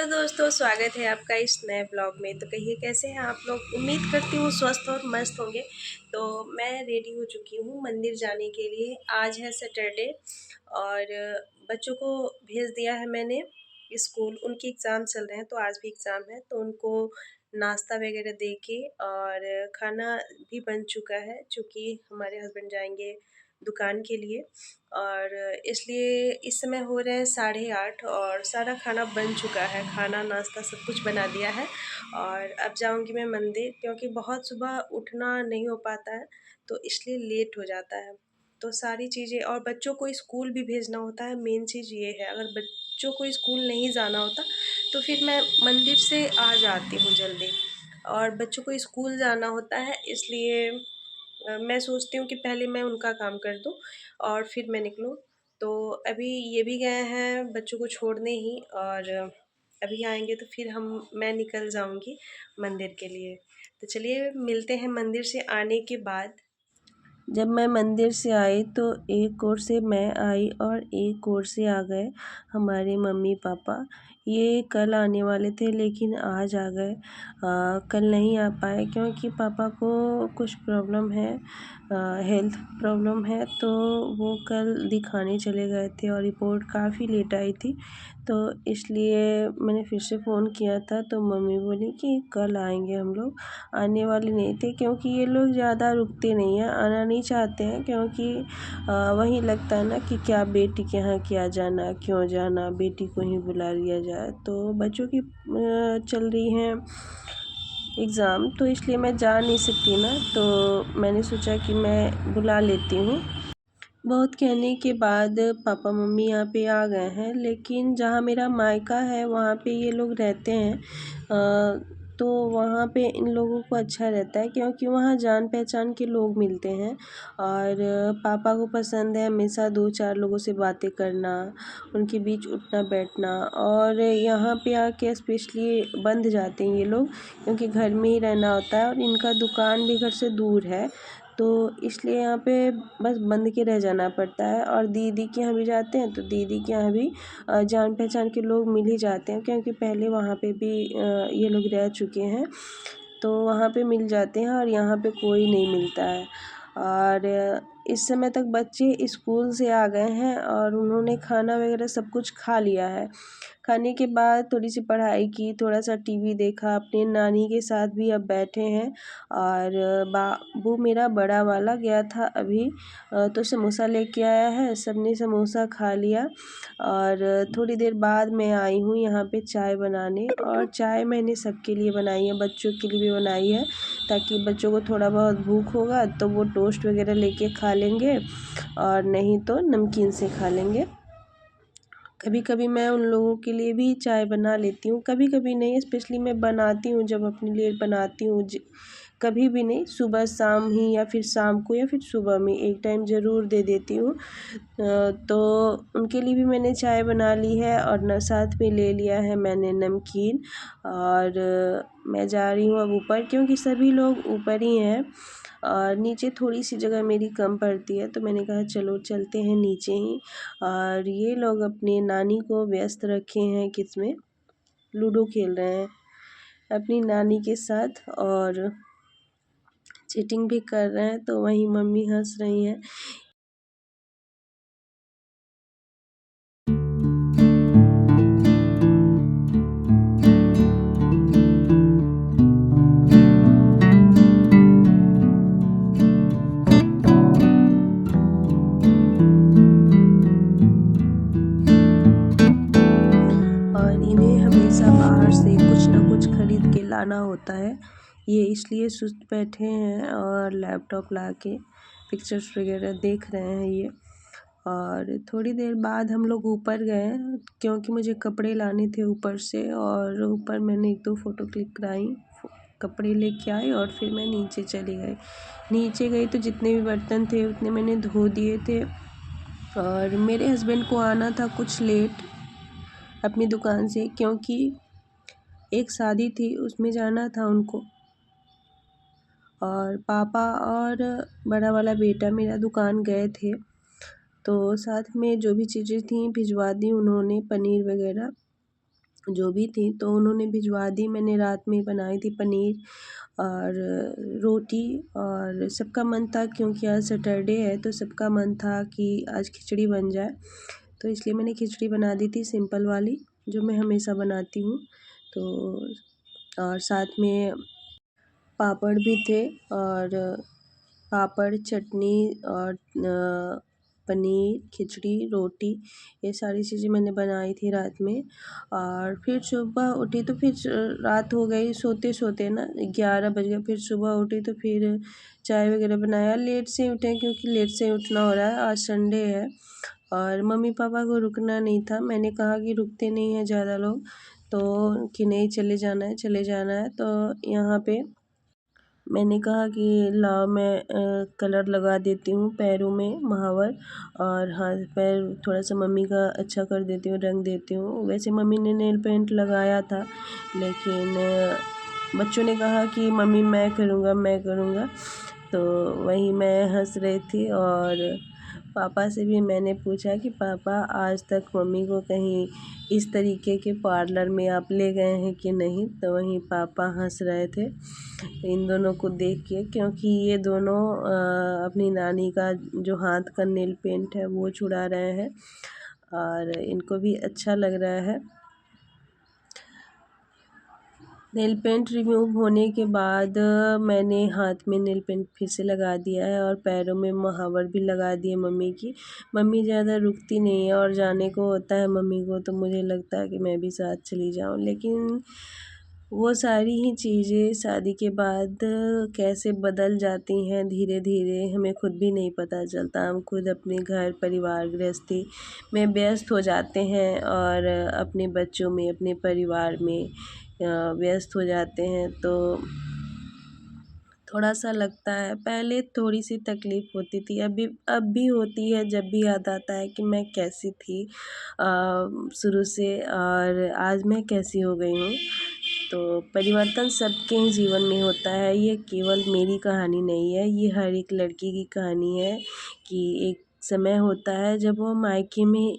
Hello दोस्तों, स्वागत है आपका इस नए ब्लॉग में। तो कहिए कैसे हैं आप लोग। उम्मीद करती हूँ स्वस्थ और मस्त होंगे। तो मैं रेडी हो चुकी हूँ मंदिर जाने के लिए। आज है सैटरडे और बच्चों को भेज दिया है मैंने स्कूल। उनके एग्ज़ाम चल रहे हैं तो आज भी एग्ज़ाम है, तो उनको नाश्ता वगैरह दे के और खाना भी बन चुका है, चूँकि हमारे हस्बैंड जाएंगे दुकान के लिए। और इसलिए इस समय हो रहे हैं 8:30 और सारा खाना बन चुका है। खाना नाश्ता सब कुछ बना दिया है और अब जाऊंगी मैं मंदिर, क्योंकि बहुत सुबह उठना नहीं हो पाता है तो इसलिए लेट हो जाता है। तो सारी चीज़ें और बच्चों को स्कूल भी भेजना होता है। मेन चीज़ ये है, अगर बच्चों को स्कूल नहीं जाना होता तो फिर मैं मंदिर से आ जाती हूँ जल्दी। और बच्चों को स्कूल जाना होता है, इसलिए मैं सोचती हूँ कि पहले मैं उनका काम कर दूँ और फिर मैं निकलूँ। तो अभी ये भी गए हैं बच्चों को छोड़ने ही, और अभी आएंगे तो फिर मैं निकल जाऊंगी मंदिर के लिए। तो चलिए मिलते हैं मंदिर से आने के बाद। जब मैं मंदिर से आई तो एक ओर से मैं आई और एक ओर से आ गए हमारे मम्मी पापा। ये कल आने वाले थे लेकिन आज आ गए। कल नहीं आ पाए क्योंकि पापा को कुछ प्रॉब्लम है, हेल्थ प्रॉब्लम है, तो वो कल दिखाने चले गए थे और रिपोर्ट काफ़ी लेट आई थी। तो इसलिए मैंने फिर से फ़ोन किया था तो मम्मी बोली कि कल आएंगे हम लोग। आने वाले नहीं थे क्योंकि ये लोग ज़्यादा रुकते नहीं हैं, आना नहीं चाहते हैं, क्योंकि वहीं लगता है ना कि क्या बेटी के यहाँ क्या जाना, क्यों जाना, बेटी को ही बुला लिया जाए। तो बच्चों की चल रही हैं एग्ज़ाम, तो इसलिए मैं जा नहीं सकती ना, तो मैंने सोचा कि मैं बुला लेती हूँ। बहुत कहने के बाद पापा मम्मी यहाँ पे आ गए हैं, लेकिन जहाँ मेरा मायका है वहाँ पे ये लोग रहते हैं। तो वहाँ पे इन लोगों को अच्छा रहता है क्योंकि वहाँ जान पहचान के लोग मिलते हैं। और पापा को पसंद है हमेशा दो चार लोगों से बातें करना, उनके बीच उठना बैठना। और यहाँ पे आके स्पेशली बंध जाते हैं ये लोग, क्योंकि घर में ही रहना होता है और इनका दुकान भी घर से दूर है, तो इसलिए यहाँ पे बस बंद के रह जाना पड़ता है। और दीदी के यहाँ भी जाते हैं तो दीदी के यहाँ भी जान पहचान के लोग मिल ही जाते हैं, क्योंकि पहले वहाँ पे भी ये लोग रह चुके हैं, तो वहाँ पे मिल जाते हैं और यहाँ पे कोई नहीं मिलता है। और इस समय तक बच्चे स्कूल से आ गए हैं और उन्होंने खाना वगैरह सब कुछ खा लिया है। खाने के बाद थोड़ी सी पढ़ाई की, थोड़ा सा टीवी देखा, अपने नानी के साथ भी अब बैठे हैं। और बाबू मेरा बड़ा वाला गया था अभी, तो समोसा लेके आया है, सबने समोसा खा लिया। और थोड़ी देर बाद मैं आई हूँ यहाँ पे चाय बनाने, और चाय मैंने सबके लिए बनाई है, बच्चों के लिए भी बनाई है, ताकि बच्चों को थोड़ा बहुत भूख होगा तो वो टोस्ट वगैरह लेके खा लेंगे और नहीं तो नमकीन से खा लेंगे। कभी कभी मैं उन लोगों के लिए भी चाय बना लेती हूँ, कभी कभी नहीं, स्पेशली मैं बनाती हूँ जब अपने लिए बनाती हूँ। कभी भी नहीं, सुबह शाम ही, या फिर शाम को या फिर सुबह में एक टाइम ज़रूर दे देती हूँ। तो उनके लिए भी मैंने चाय बना ली है और न साथ में ले लिया है मैंने नमकीन। और मैं जा रही हूँ अब ऊपर, क्योंकि सभी लोग ऊपर ही हैं और नीचे थोड़ी सी जगह मेरी कम पड़ती है, तो मैंने कहा चलो चलते हैं नीचे ही। और ये लोग अपने नानी को व्यस्त रखे हैं, किसमें लूडो खेल रहे हैं अपनी नानी के साथ और चीटिंग भी कर रहे हैं, तो वहीं मम्मी हंस रही हैं। और इन्हें हमेशा बाहर से कुछ ना कुछ खरीद के लाना होता है। ये इसलिए सुस्त बैठे हैं और लैपटॉप ला के पिक्चर्स वगैरह देख रहे हैं ये। और थोड़ी देर बाद हम लोग ऊपर गए, क्योंकि मुझे कपड़े लाने थे ऊपर से, और ऊपर मैंने एक दो फ़ोटो क्लिक कराई, कपड़े लेके आई और फिर मैं नीचे चली गई। नीचे गई तो जितने भी बर्तन थे उतने मैंने धो दिए थे। और मेरे हस्बैंड को आना था कुछ लेट अपनी दुकान से, क्योंकि एक शादी थी उसमें जाना था उनको। और पापा और बड़ा वाला बेटा मेरा दुकान गए थे, तो साथ में जो भी चीज़ें थी भिजवा दी उन्होंने, पनीर वगैरह। जो भी थी, तो उन्होंने भिजवा दी। मैंने रात में बनाई थी पनीर और रोटी, और सबका मन था क्योंकि आज सैटरडे है तो सबका मन था कि आज खिचड़ी बन जाए, तो इसलिए मैंने खिचड़ी बना दी थी सिंपल वाली, जो मैं हमेशा बनाती हूँ। तो और साथ में पापड़ भी थे, और पापड़, चटनी और पनीर, खिचड़ी, रोटी, ये सारी चीज़ें मैंने बनाई थी रात में। और फिर सुबह उठी तो फिर रात हो गई, सोते सोते ना 11 बज गए। फिर सुबह उठी तो फिर चाय वगैरह बनाया। लेट से उठे क्योंकि लेट से उठना हो रहा है, आज संडे है और मम्मी पापा को रुकना नहीं था। मैंने कहा कि रुकते नहीं हैं ज़्यादा लोग, तो कि नहीं चले जाना है, चले जाना है। तो यहाँ पे मैंने कहा कि लाओ मैं कलर लगा देती हूँ पैरों में, महावर, और हाथ पैर थोड़ा सा मम्मी का अच्छा कर देती हूँ, रंग देती हूँ। वैसे मम्मी ने नेल पेंट लगाया था, लेकिन बच्चों ने कहा कि मम्मी मैं करूँगा, मैं करूँगा। तो वही मैं हंस रही थी, और पापा से भी मैंने पूछा कि पापा आज तक मम्मी को कहीं इस तरीके के पार्लर में आप ले गए हैं कि नहीं। तो वहीं पापा हंस रहे थे इन दोनों को देख के, क्योंकि ये दोनों अपनी नानी का जो हाथ का नेल पेंट है वो छुड़ा रहे हैं, और इनको भी अच्छा लग रहा है। नेल पेंट रिमूव होने के बाद मैंने हाथ में नेल पेंट फिर से लगा दिया है, और पैरों में महावर भी लगा दिए मम्मी की। मम्मी ज़्यादा रुकती नहीं है, और जाने को होता है मम्मी को तो मुझे लगता है कि मैं भी साथ चली जाऊं, लेकिन वो सारी ही चीज़ें शादी के बाद कैसे बदल जाती हैं धीरे धीरे, हमें खुद भी नहीं पता चलता। हम खुद अपने घर परिवार गृहस्थी में व्यस्त हो जाते हैं, और अपने बच्चों में, अपने परिवार में व्यस्त हो जाते हैं। तो थोड़ा सा लगता है, पहले थोड़ी सी तकलीफ़ होती थी, अब भी होती है जब भी याद आता है कि मैं कैसी थी शुरू से, और आज मैं कैसी हो गई हूँ। तो परिवर्तन सबके ही जीवन में होता है, ये केवल मेरी कहानी नहीं है, ये हर एक लड़की की कहानी है कि एक समय होता है जब वो मायके में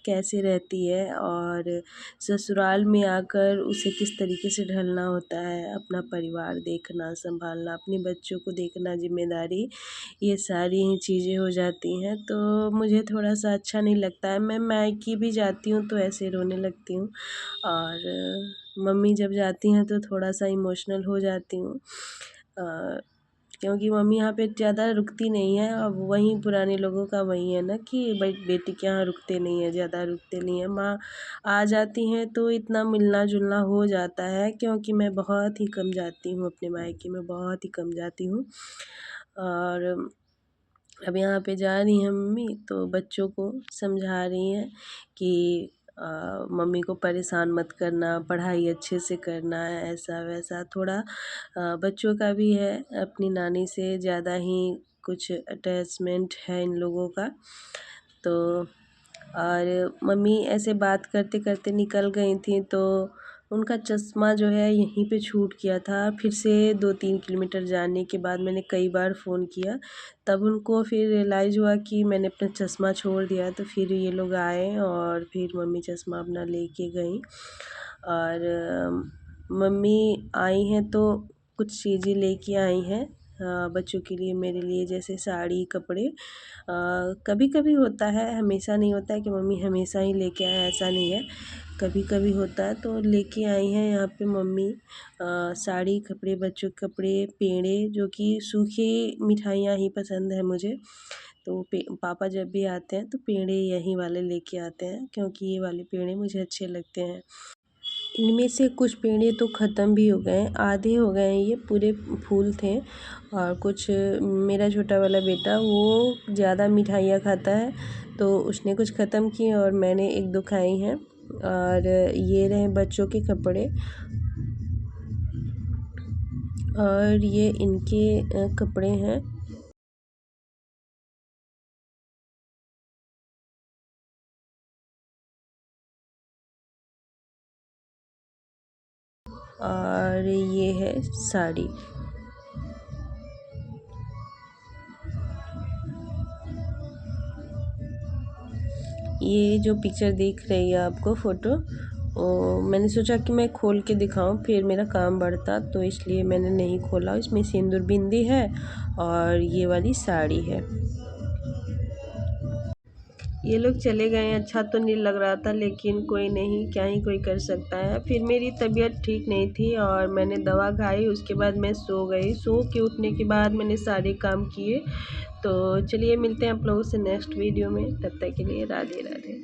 कैसे रहती है, और ससुराल में आकर उसे किस तरीके से ढलना होता है, अपना परिवार देखना, संभालना, अपने बच्चों को देखना, ज़िम्मेदारी, ये सारी ही चीज़ें हो जाती हैं। तो मुझे थोड़ा-सा अच्छा नहीं लगता है, मैं मायके भी जाती हूँ तो ऐसे रोने लगती हूँ, और मम्मी जब जाती हैं तो थोड़ा-सा इमोशनल हो जाती हूँ, क्योंकि मम्मी यहाँ पे ज़्यादा रुकती नहीं है। अब वहीं पुराने लोगों का वही है ना कि भाई बेटी के यहाँ रुकते नहीं हैं, ज़्यादा रुकते नहीं हैं। माँ आ जाती हैं तो इतना मिलना-जुलना हो जाता है, क्योंकि मैं बहुत ही कम जाती हूँ अपने मायके में, बहुत ही कम जाती हूँ। और अब यहाँ पे जा रही हैं मम्मी तो बच्चों को समझा रही हैं कि मम्मी को परेशान मत करना, पढ़ाई अच्छे से करना है, ऐसा वैसा थोड़ा बच्चों का भी है, अपनी नानी से ज़्यादा ही कुछ अटैचमेंट है इन लोगों का। तो और मम्मी ऐसे बात करते करते निकल गई थी, तो उनका चश्मा जो है यहीं पे छूट गया था। फिर से 2-3 किलोमीटर जाने के बाद मैंने कई बार फ़ोन किया, तब उनको फिर रियलाइज़ हुआ कि मैंने अपना चश्मा छोड़ दिया। तो फिर ये लोग आए और फिर मम्मी चश्मा अपना लेके गईं। और मम्मी आई हैं तो कुछ चीज़ें लेके आई हैं बच्चों के लिए, मेरे लिए, जैसे साड़ी, कपड़े। कभी कभी होता है, हमेशा नहीं होता है कि मम्मी हमेशा ही लेके आए, ऐसा नहीं है, कभी कभी होता है। तो लेके आई हैं यहाँ पे मम्मी साड़ी, कपड़े, बच्चों के कपड़े, पेड़े, जो कि सूखी मिठाइयाँ ही पसंद है मुझे। तो पापा जब भी आते हैं तो पेड़े यही वाले लेके आते हैं, क्योंकि ये वाले पेड़े मुझे अच्छे लगते हैं। इनमें से कुछ पेड़े तो ख़त्म भी हो गए हैं, आधे हो गए हैं, ये पूरे फूल थे। और कुछ मेरा छोटा वाला बेटा वो ज़्यादा मिठाइयाँ खाता है, तो उसने कुछ ख़त्म किए और मैंने 1-2 खाई हैं। और ये रहे बच्चों के कपड़े, और ये इनके कपड़े हैं। और ये है साड़ी। ये जो पिक्चर दिख रही है आपको, फ़ोटो, मैंने सोचा कि मैं खोल के दिखाऊं, फिर मेरा काम बढ़ता, तो इसलिए मैंने नहीं खोला। इसमें सिंदूर बिंदी है और ये वाली साड़ी है। ये लोग चले गए, अच्छा तो नहीं लग रहा था, लेकिन कोई नहीं, क्या ही कोई कर सकता है। फिर मेरी तबीयत ठीक नहीं थी और मैंने दवा खाई, उसके बाद मैं सो गई। सो के उठने के बाद मैंने सारे काम किए। तो चलिए मिलते हैं आप लोगों से नेक्स्ट वीडियो में, तब तक के लिए राधे राधे।